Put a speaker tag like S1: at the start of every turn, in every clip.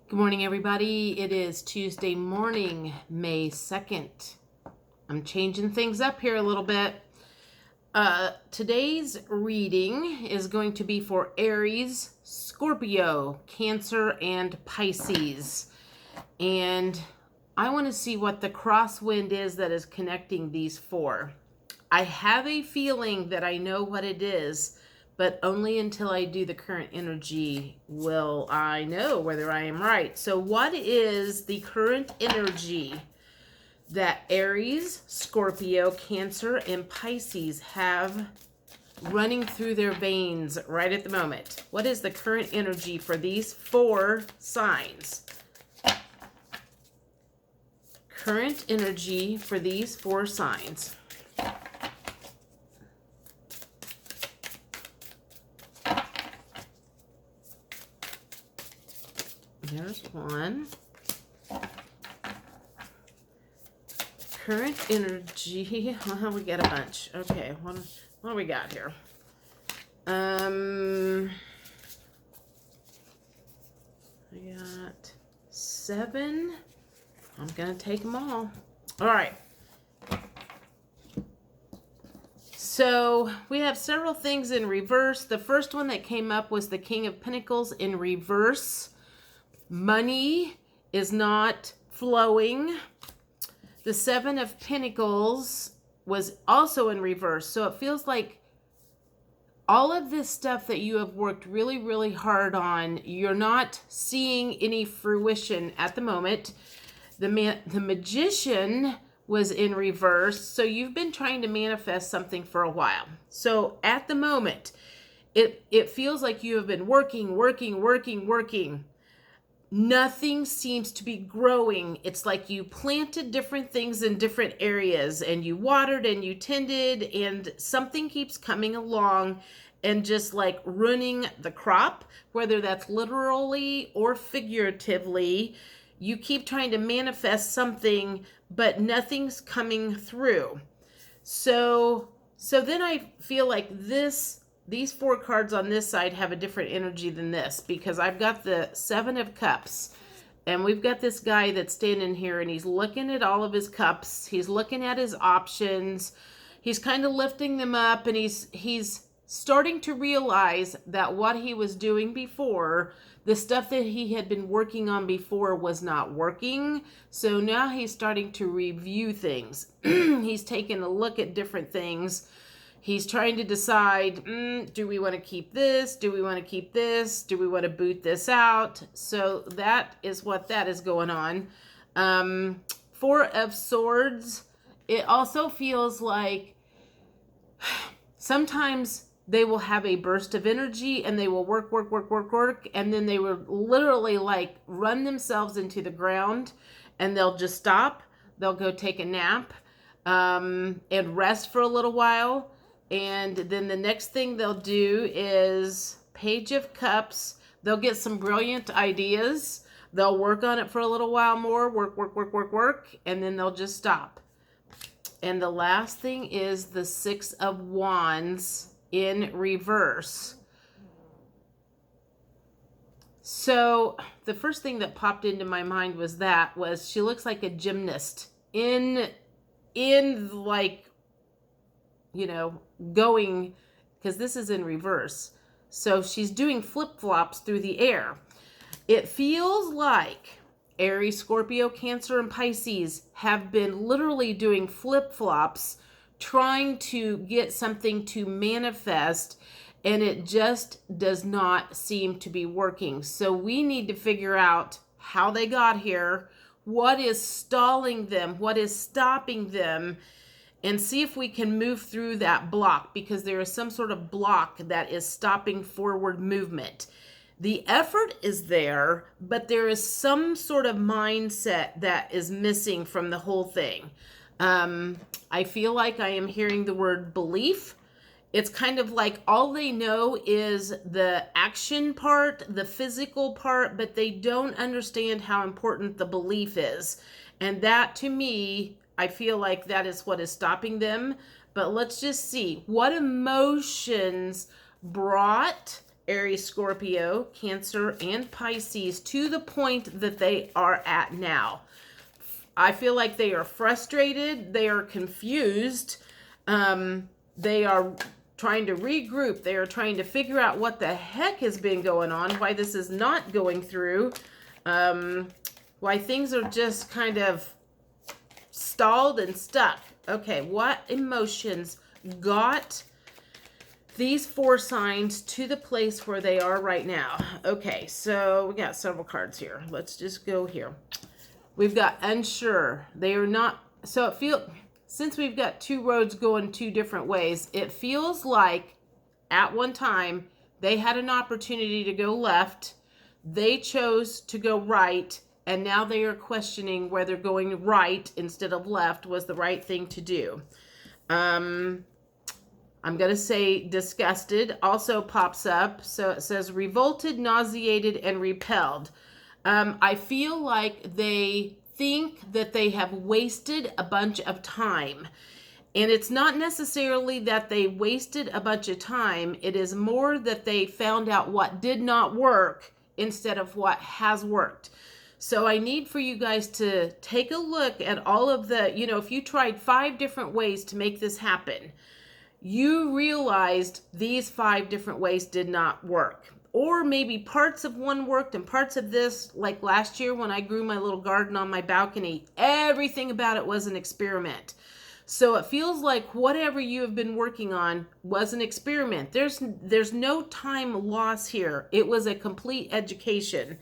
S1: Good morning, everybody. It is Tuesday morning, May 2nd. I'm changing things up here a little bit. Today's reading is going to be for Aries, Scorpio, Cancer, and Pisces. And I want to see what the crosswind is that is connecting these four. I have a feeling that I know what it is, but only until I do the current energy will I know whether I am right. So what is the current energy that Aries, Scorpio, Cancer, and Pisces have running through their veins right at the moment? What is the current energy for these four signs? Current energy for these four signs. There's one. Current energy. Well, we got a bunch. Okay, what do we got here? I got 7. I'm gonna take them all. All right. So we have several things in reverse. The first one that came up was the King of Pentacles in reverse. Money is not flowing. The 7 of Pentacles was also in reverse. So it feels like all of this stuff that you have worked really, really hard on, you're not seeing any fruition at the moment. The Magician was in reverse. So you've been trying to manifest something for a while. So at the moment, it feels like you have been working. Nothing seems to be growing. It's like you planted different things in different areas and you watered and you tended and something keeps coming along and just like ruining the crop, whether that's literally or figuratively. You keep trying to manifest something, but nothing's coming through. So then I feel like these 4 cards on this side have a different energy than this, because I've got the 7 of Cups and we've got this guy that's standing here and he's looking at all of his cups. He's looking at his options. He's kind of lifting them up and he's starting to realize that what he was doing before, the stuff that he had been working on before, was not working. So now he's starting to review things. He's taking a look at different things. He's trying to decide, do we want to keep this? Do we want to keep this? Do we want to boot this out? So that is what that is going on. 4 of Swords. It also feels like sometimes they will have a burst of energy and they will work. And then they will literally like run themselves into the ground and they'll just stop. They'll go take a nap and rest for a little while. And then the next thing they'll do is Page of Cups. They'll get some brilliant ideas. They'll work on it for a little while more, work, and then they'll just stop. And the last thing is the 6 of Wands in reverse. So the first thing that popped into my mind was she looks like a gymnast in like, going, because this is in reverse. So she's doing flip-flops through the air. It feels like Aries, Scorpio, Cancer, and Pisces have been literally doing flip-flops, trying to get something to manifest, and it just does not seem to be working. So we need to figure out how they got here, what is stalling them, what is stopping them, and see if we can move through that block, because there is some sort of block that is stopping forward movement. The effort is there, but there is some sort of mindset that is missing from the whole thing. I feel like I am hearing the word belief. It's kind of like all they know is the action part, the physical part, but they don't understand how important the belief is. And that, to me, I feel like that is what is stopping them. But let's just see what emotions brought Aries, Scorpio, Cancer, and Pisces to the point that they are at now. I feel like they are frustrated. They are confused. They are trying to regroup. They are trying to figure out what the heck has been going on, why this is not going through, why things are just kind of stalled and stuck. Okay, what emotions got these 4 signs to the place where they are right now? Okay, so we got several cards here. Let's just go here. We've got unsure. They are not, so it feels, since we've got 2 roads going 2 different ways, it feels like at one time they had an opportunity to go left. They chose to go right, and now they are questioning whether going right instead of left was the right thing to do. I'm going to say disgusted also pops up. So it says revolted, nauseated, and repelled. I feel like they think that they have wasted a bunch of time. And it's not necessarily that they wasted a bunch of time. It is more that they found out what did not work instead of what has worked. So I need for you guys to take a look at all of the, if you tried 5 different ways to make this happen, you realized these 5 different ways did not work. Or maybe parts of one worked and parts of this, like last year when I grew my little garden on my balcony, everything about it was an experiment. So it feels like whatever you have been working on was an experiment. There's no time loss here. It was a complete education.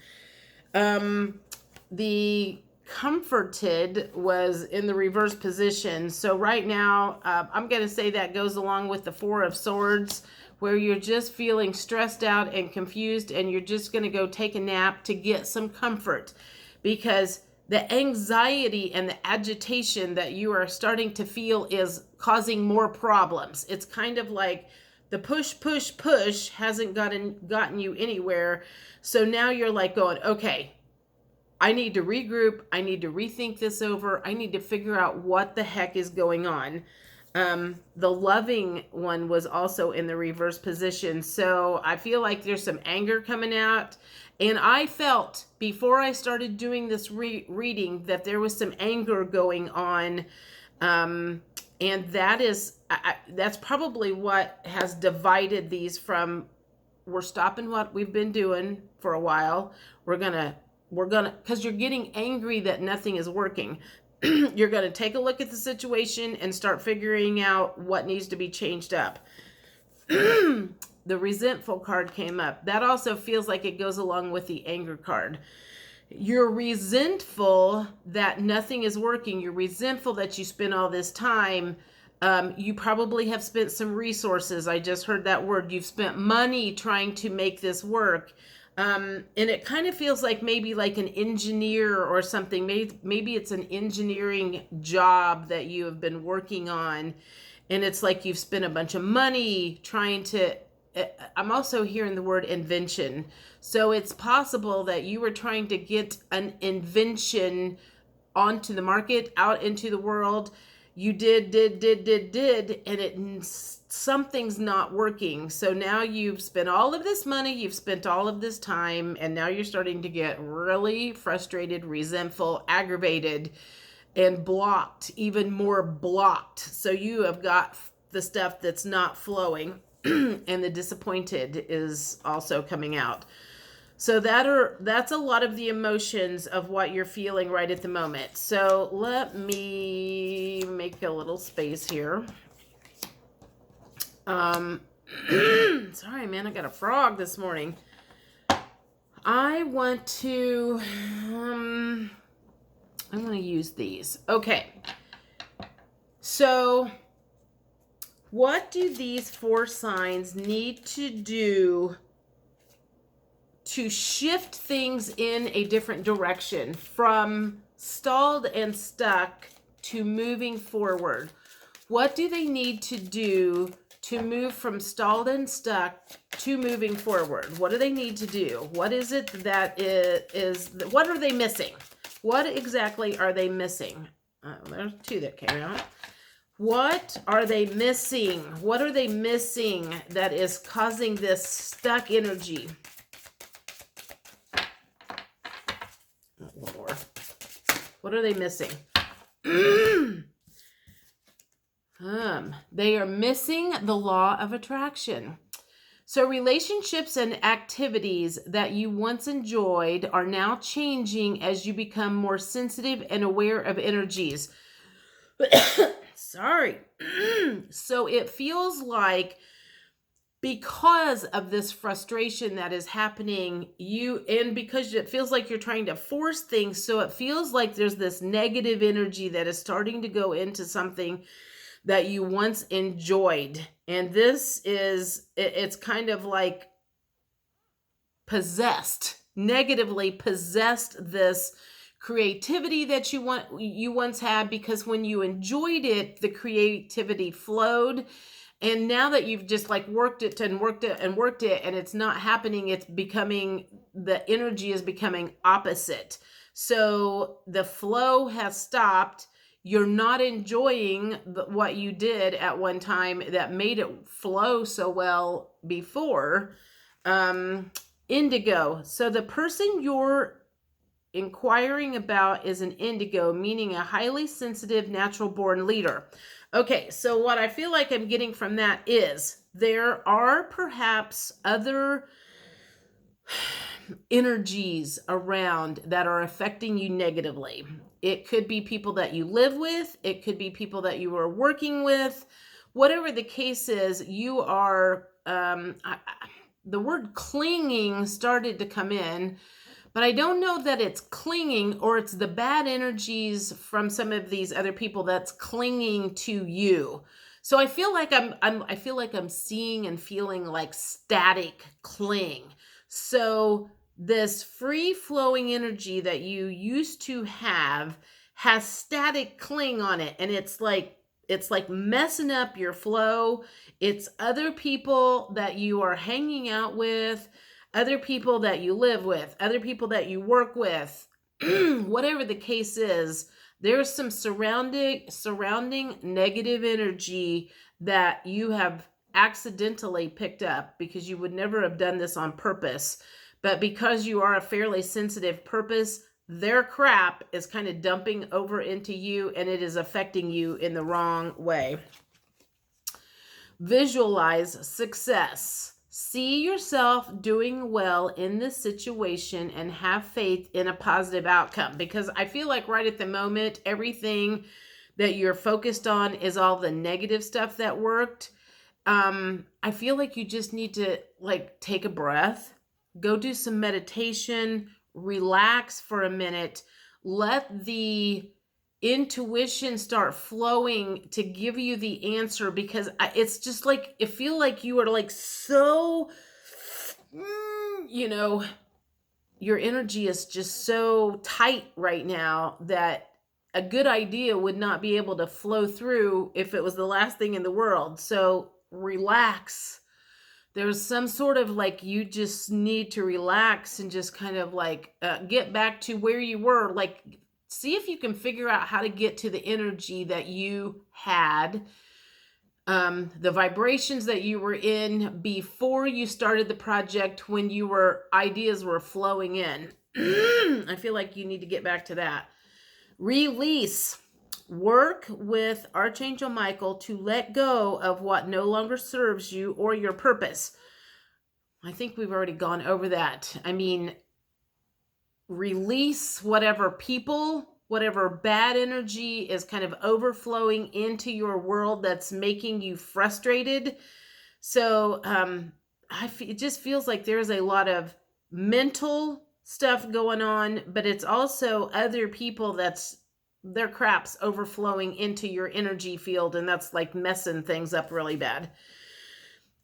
S1: The comforted was in the reverse position. So right now, I'm going to say that goes along with the 4 of Swords, where you're just feeling stressed out and confused, and you're just going to go take a nap to get some comfort, because the anxiety and the agitation that you are starting to feel is causing more problems. It's kind of like the push hasn't gotten you anywhere. So now you're like going, okay, I need to regroup. I need to rethink this over. I need to figure out what the heck is going on. The loving one was also in the reverse position. So I feel like there's some anger coming out. And I felt before I started doing this reading that there was some anger going on. And that's probably what has divided these from, we're stopping what we've been doing for a while. We're gonna, because you're getting angry that nothing is working. You're going to take a look at the situation and start figuring out what needs to be changed up. The resentful card came up. That also feels like it goes along with the anger card. You're resentful that nothing is working. You're resentful that you spent all this time. You probably have spent some resources. I just heard that word. You've spent money trying to make this work. And it kind of feels like maybe like an engineer or something. Maybe it's an engineering job that you have been working on. And it's like you've spent a bunch of money trying to, I'm also hearing the word invention. So it's possible that you were trying to get an invention onto the market, out into the world. You did, and something's not working. So now you've spent all of this money, you've spent all of this time, and now you're starting to get really frustrated, resentful, aggravated, and blocked, even more blocked. So you have got the stuff that's not flowing, and the disappointed is also coming out. So that's a lot of the emotions of what you're feeling right at the moment. So let me make a little space here. Sorry, man, I got a frog this morning. I want to use these. Okay. So what do these 4 signs need to do to shift things in a different direction from stalled and stuck to moving forward? What do they need to do to move from stalled and stuck to moving forward? What do they need to do? What is it that what are they missing? What exactly are they missing? There's 2 that came out. What are they missing? What are they missing that is causing this stuck energy? One more. What are they missing? They are missing the law of attraction. So relationships and activities that you once enjoyed are now changing as you become more sensitive and aware of energies. Sorry. So it feels like because of this frustration that is happening, because it feels like you're trying to force things, so it feels like there's this negative energy that is starting to go into something that you once enjoyed. And this is, it's kind of like negatively possessed this creativity that you once had, because when you enjoyed it, the creativity flowed. And now that you've just like worked it and worked it and worked it, and it's not happening, the energy is becoming opposite. So the flow has stopped. You're not enjoying what you did at one time that made it flow so well before. Indigo. So the person you're inquiring about is an indigo, meaning a highly sensitive, natural born leader. Okay, so what I feel like I'm getting from that is there are perhaps other energies around that are affecting you negatively. It could be people that you live with. It could be people that you are working with. Whatever the case is, you are, the word clinging started to come in, but I don't know that it's clinging or it's the bad energies from some of these other people that's clinging to you. So I feel like I'm seeing and feeling like static cling. So this free flowing energy that you used to have has static cling on it, and it's like messing up your flow. It's other people that you are hanging out with, other people that you live with, other people that you work with. Whatever the case is, there's some surrounding negative energy that you have accidentally picked up, because you would never have done this on purpose. But because you are a fairly sensitive purpose, their crap is kind of dumping over into you, and it is affecting you in the wrong way. Visualize success. See yourself doing well in this situation and have faith in a positive outcome, because I feel like right at the moment, everything that you're focused on is all the negative stuff that worked. I feel like you just need to like take a breath, go do some meditation, relax for a minute, let the intuition start flowing to give you the answer, because it's just like, it feel like you are like so, your energy is just so tight right now that a good idea would not be able to flow through if it was the last thing in the world. So relax. There's some sort of like, you just need to relax and just kind of like get back to where you were. Like, see if you can figure out how to get to the energy that you had, the vibrations that you were in before you started the project, when ideas were flowing in. I feel like you need to get back to that. Release. Work with Archangel Michael to let go of what no longer serves you or your purpose. I think we've already gone over that. I mean, release whatever people, whatever bad energy is kind of overflowing into your world that's making you frustrated. So it just feels like there's a lot of mental stuff going on, but it's also other people that's their crap's overflowing into your energy field, and that's like messing things up really bad.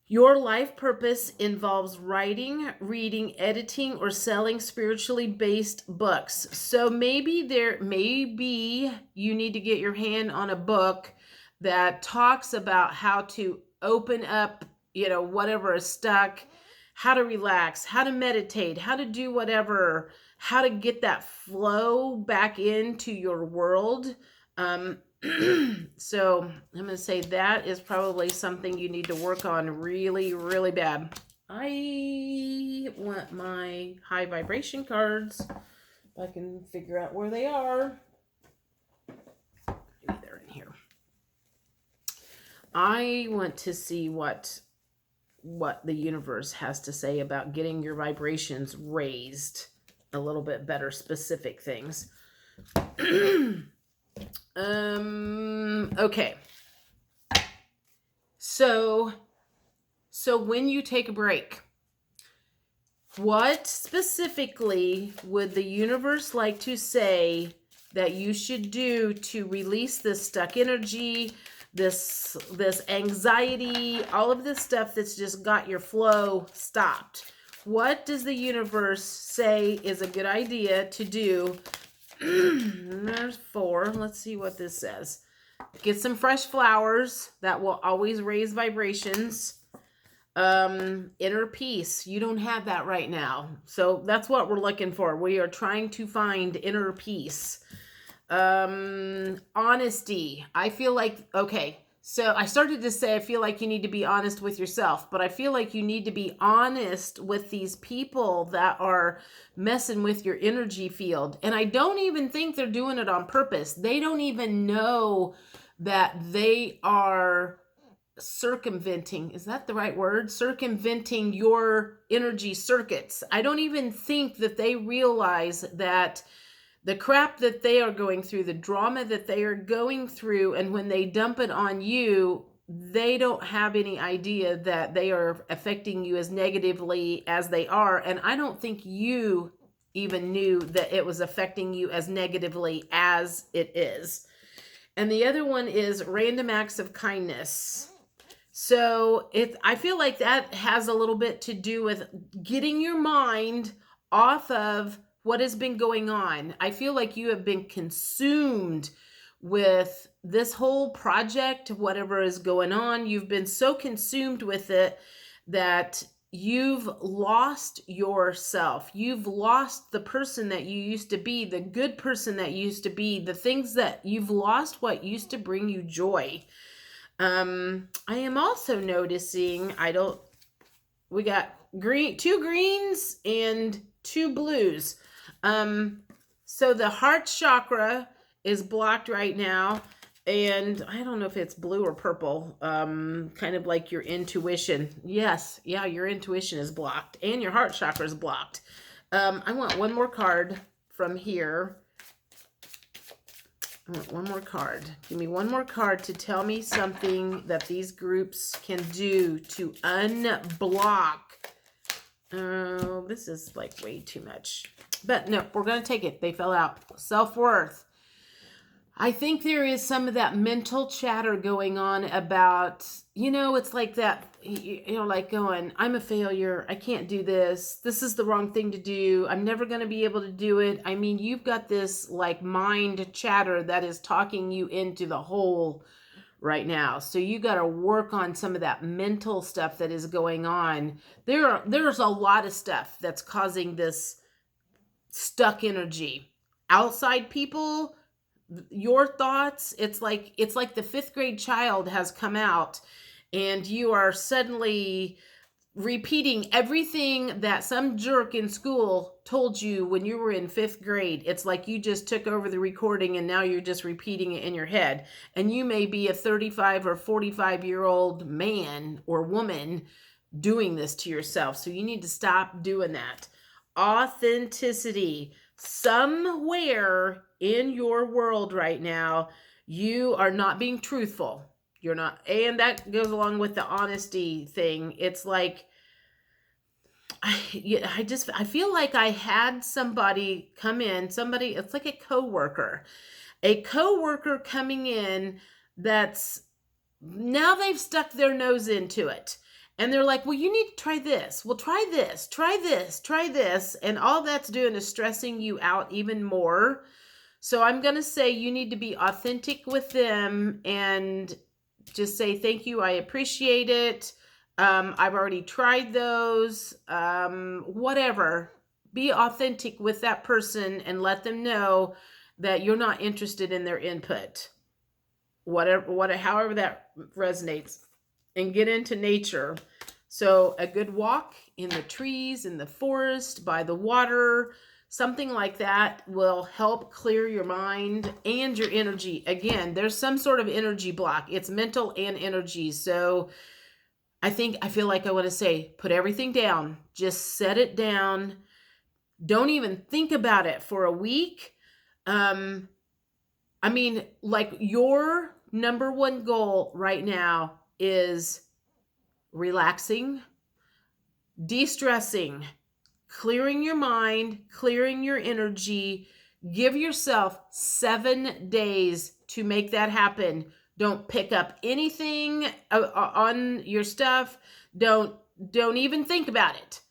S1: Your life purpose involves writing, reading, editing, or selling spiritually based books. So maybe you need to get your hand on a book that talks about how to open up, whatever is stuck, how to relax, how to meditate, how to do whatever, how to get that flow back into your world. So I'm going to say that is probably something you need to work on really, really bad. I want my high vibration cards. If I can figure out where they are. Maybe they're in here. I want to see what the universe has to say about getting your vibrations raised a little bit better, specific things. Okay. So when you take a break, what specifically would the universe like to say that you should do to release this stuck energy, this anxiety, all of this stuff that's just got your flow stopped? What does the universe say is a good idea to do? There's 4. Let's see what this says. Get some fresh flowers. That will always raise vibrations. Inner peace. You don't have that right now. So that's what we're looking for. We are trying to find inner peace. Honesty. I feel like, okay, so I started to say I feel like you need to be honest with yourself, but I feel like you need to be honest with these people that are messing with your energy field. And I don't even think they're doing it on purpose. They don't even know that they are circumventing, is that the right word? Circumventing your energy circuits. I don't even think that they realize that the crap that they are going through, the drama that they are going through, and when they dump it on you, they don't have any idea that they are affecting you as negatively as they are. And I don't think you even knew that it was affecting you as negatively as it is. And the other one is random acts of kindness. So I feel like that has a little bit to do with getting your mind off of what has been going on. I feel like you have been consumed with this whole project, whatever is going on. You've been so consumed with it that you've lost yourself. You've lost the person that you used to be, the good person that you used to be, the things that you've lost what used to bring you joy. I am also noticing we got 2 greens and 2 blues. So the heart chakra is blocked right now, and I don't know if it's blue or purple, kind of like your intuition. Yes, yeah, your intuition is blocked, and your heart chakra is blocked. I want one more card from here. I want one more card. Give me one more card to tell me something that these groups can do to unblock. Oh, this is like way too much. But no, we're going to take it. They fell out. Self-worth. I think there is some of that mental chatter going on about, it's like that, like going, I'm a failure. I can't do this. This is the wrong thing to do. I'm never going to be able to do it. I mean, you've got this like mind chatter that is talking you into the hole right now. So you got to work on some of that mental stuff that is going on. There's a lot of stuff that's causing this stuck energy. Outside people, your thoughts, it's like the 5th grade child has come out and you are suddenly repeating everything that some jerk in school told you when you were in 5th grade. It's like you just took over the recording and now you're just repeating it in your head. And you may be a 35 or 45-year-old man or woman doing this to yourself. So you need to stop doing that. Authenticity. Somewhere in your world right now, you are not being truthful. You're not, and that goes along with the honesty thing. It's like, I feel like I had somebody come in, it's like a coworker coming in that's, now they've stuck their nose into it. And they're like, well, you need to try this. Well, try this, try this, try this. And all that's doing is stressing you out even more. So I'm going to say you need to be authentic with them and just say, thank you, I appreciate it. I've already tried those. Whatever. Be authentic with that person and let them know that you're not interested in their input. however that resonates, and get into nature. So a good walk in the trees, in the forest, by the water, something like that will help clear your mind and your energy. Again, there's some sort of energy block. It's mental and energy. So I feel like I want to say, put everything down. Just set it down. Don't even think about it for a week. I mean, like, your number one goal right now is relaxing, de-stressing, clearing your mind, clearing your energy. Give yourself 7 days to make that happen. Don't pick up anything on your stuff. Don't even think about it.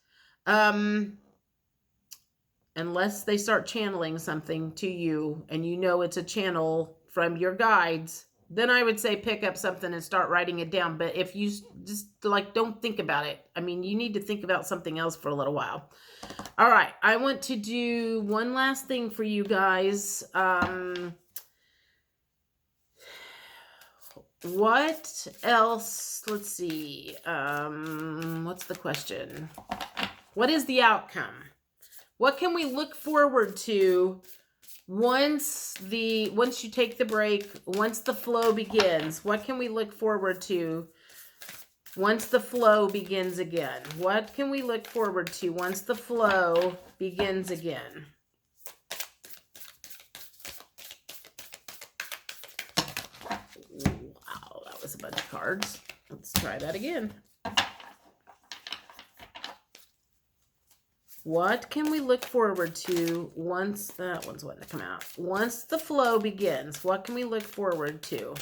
S1: Unless they start channeling something to you and you know it's a channel from your guides, then I would say pick up something and start writing it down. But if you just like, don't think about it. I mean, you need to think about something else for a little while. All right. I want to do one last thing for you guys. What else? Let's see. What's the question? What is the outcome? What can we look forward to once you take the break, once the flow begins? What can we look forward to once the flow begins again? What can we look forward to once the flow begins again? Wow, that was a bunch of cards. Let's try that again. What can we look forward to once that one's wanting to come out? Once the flow begins, what can we look forward to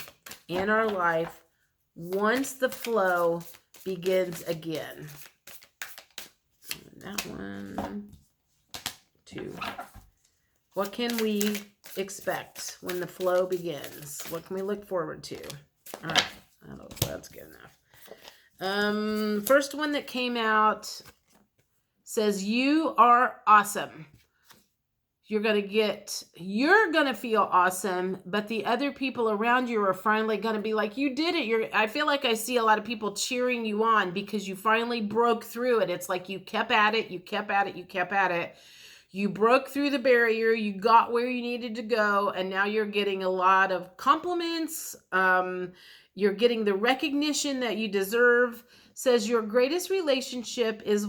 S1: in our life once the flow begins again? That one, 2. What can we expect when the flow begins? What can we look forward to? All right, I don't know if that's good enough. First one that came out says, you are awesome. You're going to feel awesome, but the other people around you are finally going to be like, you did it. I feel like I see a lot of people cheering you on because you finally broke through it. It's like you kept at it. You kept at it. You kept at it. You broke through the barrier. You got where you needed to go. And now you're getting a lot of compliments. You're getting the recognition that you deserve. Says your greatest relationship is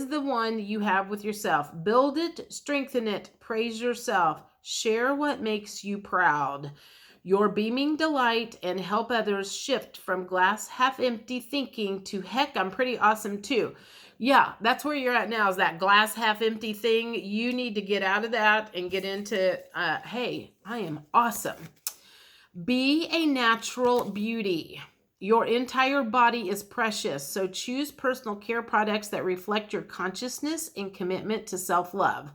S1: the one you have with yourself. Build it, strengthen it, praise yourself, share what makes you proud. Your beaming delight and help others shift from glass half empty thinking to, heck, I'm pretty awesome too. Yeah, that's where you're at now, is that glass half empty thing. You need to get out of that and get into, hey, I am awesome. Be a natural beauty. Your entire body is precious, so choose personal care products that reflect your consciousness and commitment to self-love.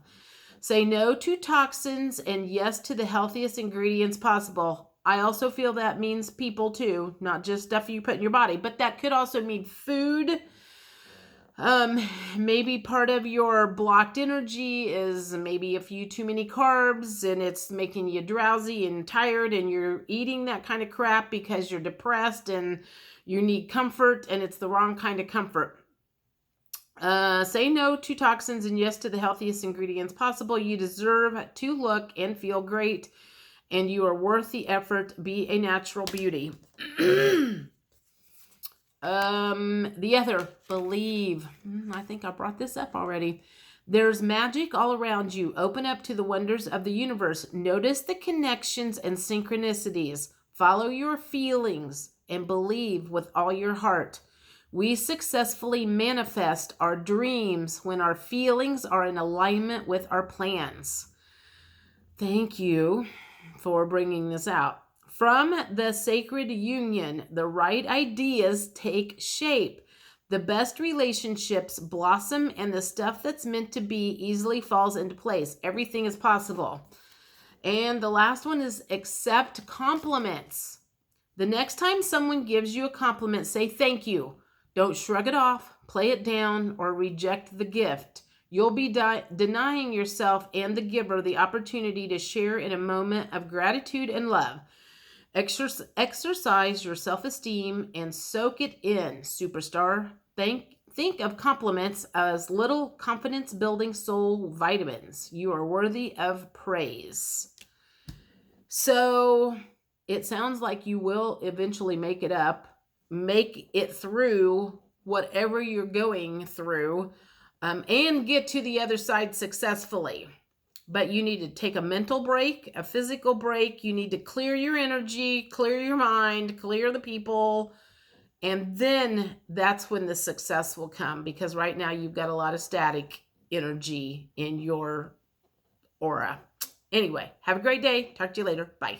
S1: Say no to toxins and yes to the healthiest ingredients possible. I also feel that means people too, not just stuff you put in your body, but that could also mean food. Maybe part of your blocked energy is maybe a few too many carbs and it's making you drowsy and tired and you're eating that kind of crap because you're depressed and you need comfort and it's the wrong kind of comfort. Say no to toxins and yes to the healthiest ingredients possible. You deserve to look and feel great and you are worth the effort. Be a natural beauty. The other, believe. I think I brought this up already. There's magic all around you. Open up to the wonders of the universe. Notice the connections and synchronicities. Follow your feelings and believe with all your heart. We successfully manifest our dreams when our feelings are in alignment with our plans. Thank you for bringing this out. From the sacred union, the right ideas take shape. The best relationships blossom and the stuff that's meant to be easily falls into place. Everything is possible. And the last one is accept compliments. The next time someone gives you a compliment, say thank you. Don't shrug it off, play it down, or reject the gift. You'll be denying yourself and the giver the opportunity to share in a moment of gratitude and love. Exercise your self-esteem and soak it in, superstar. Think of compliments as little confidence-building soul vitamins. You are worthy of praise. So it sounds like you will eventually make it through whatever you're going through, and get to the other side successfully. But you need to take a mental break, a physical break. You need to clear your energy, clear your mind, clear the people. And then that's when the success will come, because right now you've got a lot of static energy in your aura. Anyway, have a great day. Talk to you later. Bye.